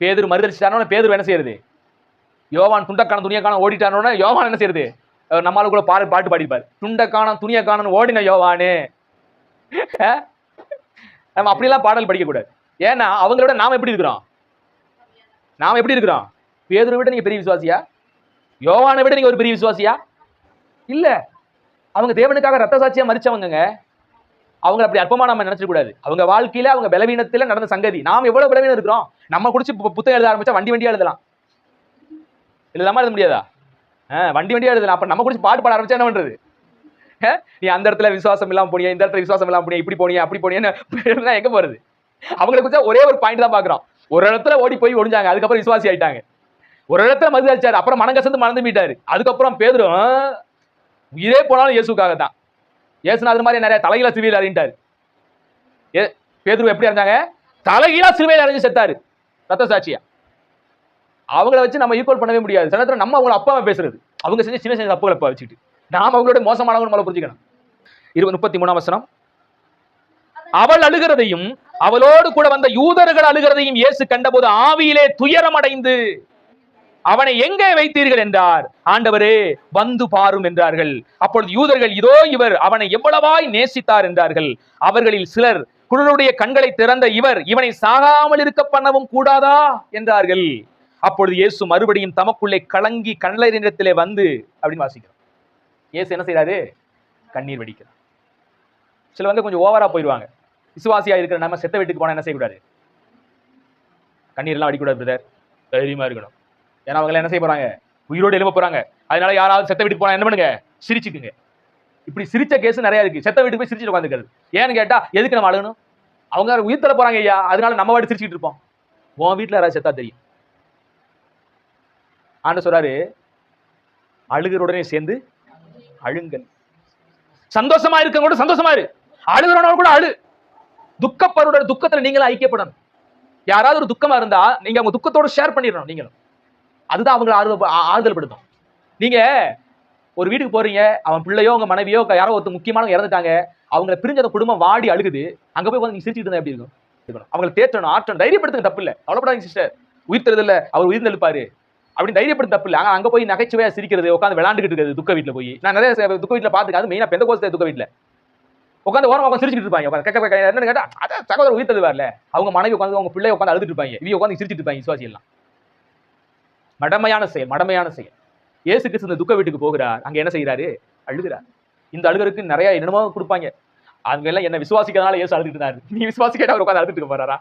பேதுரு மறுதளிச்சிட்டானோன்னு பேதுரு என்ன செய்யறது? யோவான் துண்டக்கான துணியக்கான ஓடிட்டானோன்னு யோவான் என்ன செய்யறது? நம்மளுக்குள்ள பாட்டு பாடிப்பாரு, துண்டக்கான துணியக்கான ஓடின யோவானு. நம்ம அப்படிலாம் பாடல் படிக்க கூடாது. ஏன்னா அவங்களோட நாம எப்படி இருக்கிறோம்? நாம எப்படி இருக்கிறோம்? பேதுருவை விட நீங்க பெரிய விசுவாசியா? யோவானை விட நீங்க ஒரு பெரிய விசுவாசியா? இல்ல. அவங்க தேவனுக்காக ரத்த சாட்சியா மரிச்சவங்க. அவங்க அப்படி அற்பமா நம்ம நினைச்சிட கூடாது. அவங்க வாழ்க்கையில அவங்க பலவீனத்துல நடந்த சங்கதி. நாம் எவ்வளவு பலவீனம் இருக்கிறோம்? நம்ம குடிச்சு புத்தகம் எழுத ஆரம்பிச்சா வண்டியா எழுதலாம். எழுதாம எழுத முடியாதா? வண்டியா எழுதலாம். அப்ப நம்ம குடிச்சு பாட்டு பாட ஆரம்பிச்சா என்ன பண்றது? நீ அந்த இடத்துல விசுவாசம் இல்லாம போனியா, இந்த இடத்துல விசுவாசம் இல்லாம போனியா, இப்படி போனியா அப்படி போனியா, எங்க போறது? அவங்களை குறிச்சா ஒரே ஒரு பாயிண்ட் தான் பாக்குறோம். ஒரு இடத்துல ஓடி போய் ஒடிஞ்சாங்க, அதுக்கப்புறம் விசுவாசி ஆயிட்டாங்க. ஒரு இடத்துல மது அடிச்சாரு, அப்புறம் மனம் கசந்து மறந்து மீட்டாரு. அதுக்கப்புறம் பேதுரு உயிரே போனாலும் இயேசுக்காக தான். இயேசுநாதர் மாதிரி நிறைய தலைகீழா சிலுவையில் அறிஞ்சாரு. பேதுரு எப்படி அறிஞ்சாங்க? தலைகீழா சிலுவையில் அறிஞ்சு செத்தாரு ரத்த சாட்சியா. அவங்கள வச்சு நம்ம ஈக்குவல் பண்ணவே முடியாது. சில நேரத்துல நம்ம அவங்கள அப்பாவை பேசுறது, அவங்க செஞ்ச சின்ன சின்ன தப்புகளை அப்பா வச்சுக்கிட்டு நாம அவங்களோட மோசமானவங்க மேல புரிஞ்சுக்கணும். 33ஆம் வசனம். அவள் அழுகிறதையும் அவளோடு கூட வந்த யூதர்கள் அழுகிறதையும் இயேசு கண்டபோது ஆவியிலே துயரம் அடைந்து, அவனை எங்கே வைத்தீர்கள் என்றார். ஆண்டவரே வந்து பாரும் என்றார்கள். அப்பொழுது யூதர்கள், இதோ இவர், அவனை எவ்வளவாய் நேசித்தார் என்றார்கள். அவர்களில் சிலர், குருடைய கண்களை திறந்த இவர் இவனை சாகாமல் இருக்க பண்ணவும் கூடாதா என்றார்கள். அப்பொழுது இயேசு மறுபடியும் தமக்குள்ளே கலங்கி கண்ணீரிடத்திலே வந்து, அப்படின்னு வாசிக்கிறோம். இயேசு என்ன செய்யறாரு? கண்ணீர் வடிக்கிறார். சில கொஞ்சம் ஓவரா போயிடுவாங்க. விசுவாசியா இருக்கிற நம்ம செத்த வீட்டுக்கு போனா என்ன செய்யக்கூடாது? கண்ணீர் எல்லாம் வடிக்கூடாது பிரதர், தைரியமா இருக்கணும். ஏன்னா அவங்க என்ன செய்ய போறாங்க? உயிரோடு எழுப்ப போறாங்க. அதனால யாராவது செத்த வீட்டுக்கு போனா என்ன பண்ணுங்க? சிரிச்சுக்குங்க. இப்படி சிரிச்ச கேஸ் நிறைய இருக்கு. செத்த வீட்டுக்கு போய் சிரிச்சுட்டு உட்காந்துக்கிறது. ஏன்னு கேட்டா, எதுக்கு நம்ம அழுகணும்? அவங்க உயிர் தர போறாங்க ஐயா, அதனால நம்ம வாடி சிரிச்சுட்டு இருப்போம். உன் வீட்டுல யாராவது செத்தா தெரியும். ஆண்டு சொல்றாரு, அழுகிறோடனே சேர்ந்து அழுங்கள். சந்தோஷமா இருக்க கூட சந்தோஷமா இரு, அழுகிறோட கூட அழு. துக்கப்படுற துக்கத்துல நீங்களும் ஐக்கியப்படணும். யாராவது ஒரு துக்கமா இருந்தா நீங்க அவங்க துக்கத்தோட ஷேர் பண்ணிடணும் நீங்களும். அதுதான் அவங்களை ஆறுதல் படுத்தும். நீங்க ஒரு வீட்டுக்கு போறீங்க, அவன் பிள்ளையோ உங்க மனைவியோ யாரோ ஒருத்தர் முக்கியமானவங்க இறந்துட்டாங்க, அவங்களை பிரிஞ்ச அந்த குடும்பம் வாடி அழுகுது. அங்க போய் நீங்க சிரிச்சுட்டு இருந்தா எப்படி இருக்கும்? அவங்களை தேற்றணும், ஆற்றணும், தைரியப்படுத்துங்க, தப்பு இல்லை. அவ்வளவுப்படாதீங்க சிஸ்டர், உயிர் தருதில்ல, அவர் உயிர் எழுப்பாரு அப்படின்னு தைரியப்படுத்த தப்பு இல்லை. அங்க போய் நகைச்சுவையா சிரிக்கிறது, உட்காந்து விளையாண்டுட்டு இருக்கிறது துக்க வீட்டுல போய். நான் நிறைய துக்க வீட்டுல பாத்துக்க, அது மெயினா பெந்தகோஸ்தே துக்க வீட்டுல உட்காந்து ஓரமா உட்காந்து சிரிச்சுட்டு இருப்பாங்க. என்னன்னு கேட்டா, அதான் சகோதரர் உயிர் தருவார்ல, அவங்க மனைவி உட்காந்து அவங்க பிள்ளை உட்காந்து அழுதுட்டு இருப்பாங்க, இவங்க உட்காந்து சிரிச்சுட்டு இருப்பாங்க. விசுவாசி எல்லாம் மடமையான செயல், மடமையான செயல். இயேசு கிறிஸ்து இந்த துக்க வீட்டுக்கு போகிறார், அங்க என்ன செய்யறாரு? அழுகிறார். இந்த அழுகருக்கு நிறைய என்னமோ கொடுப்பாங்க. அவங்க எல்லாம் என்ன விசுவாசிக்கிறதுனால இயேசு அழுதுட்டு இருந்தாரு. நீ விசுவாசிக்கிட்ட அவர் உட்காந்து அழுதுட்டு போறாரா?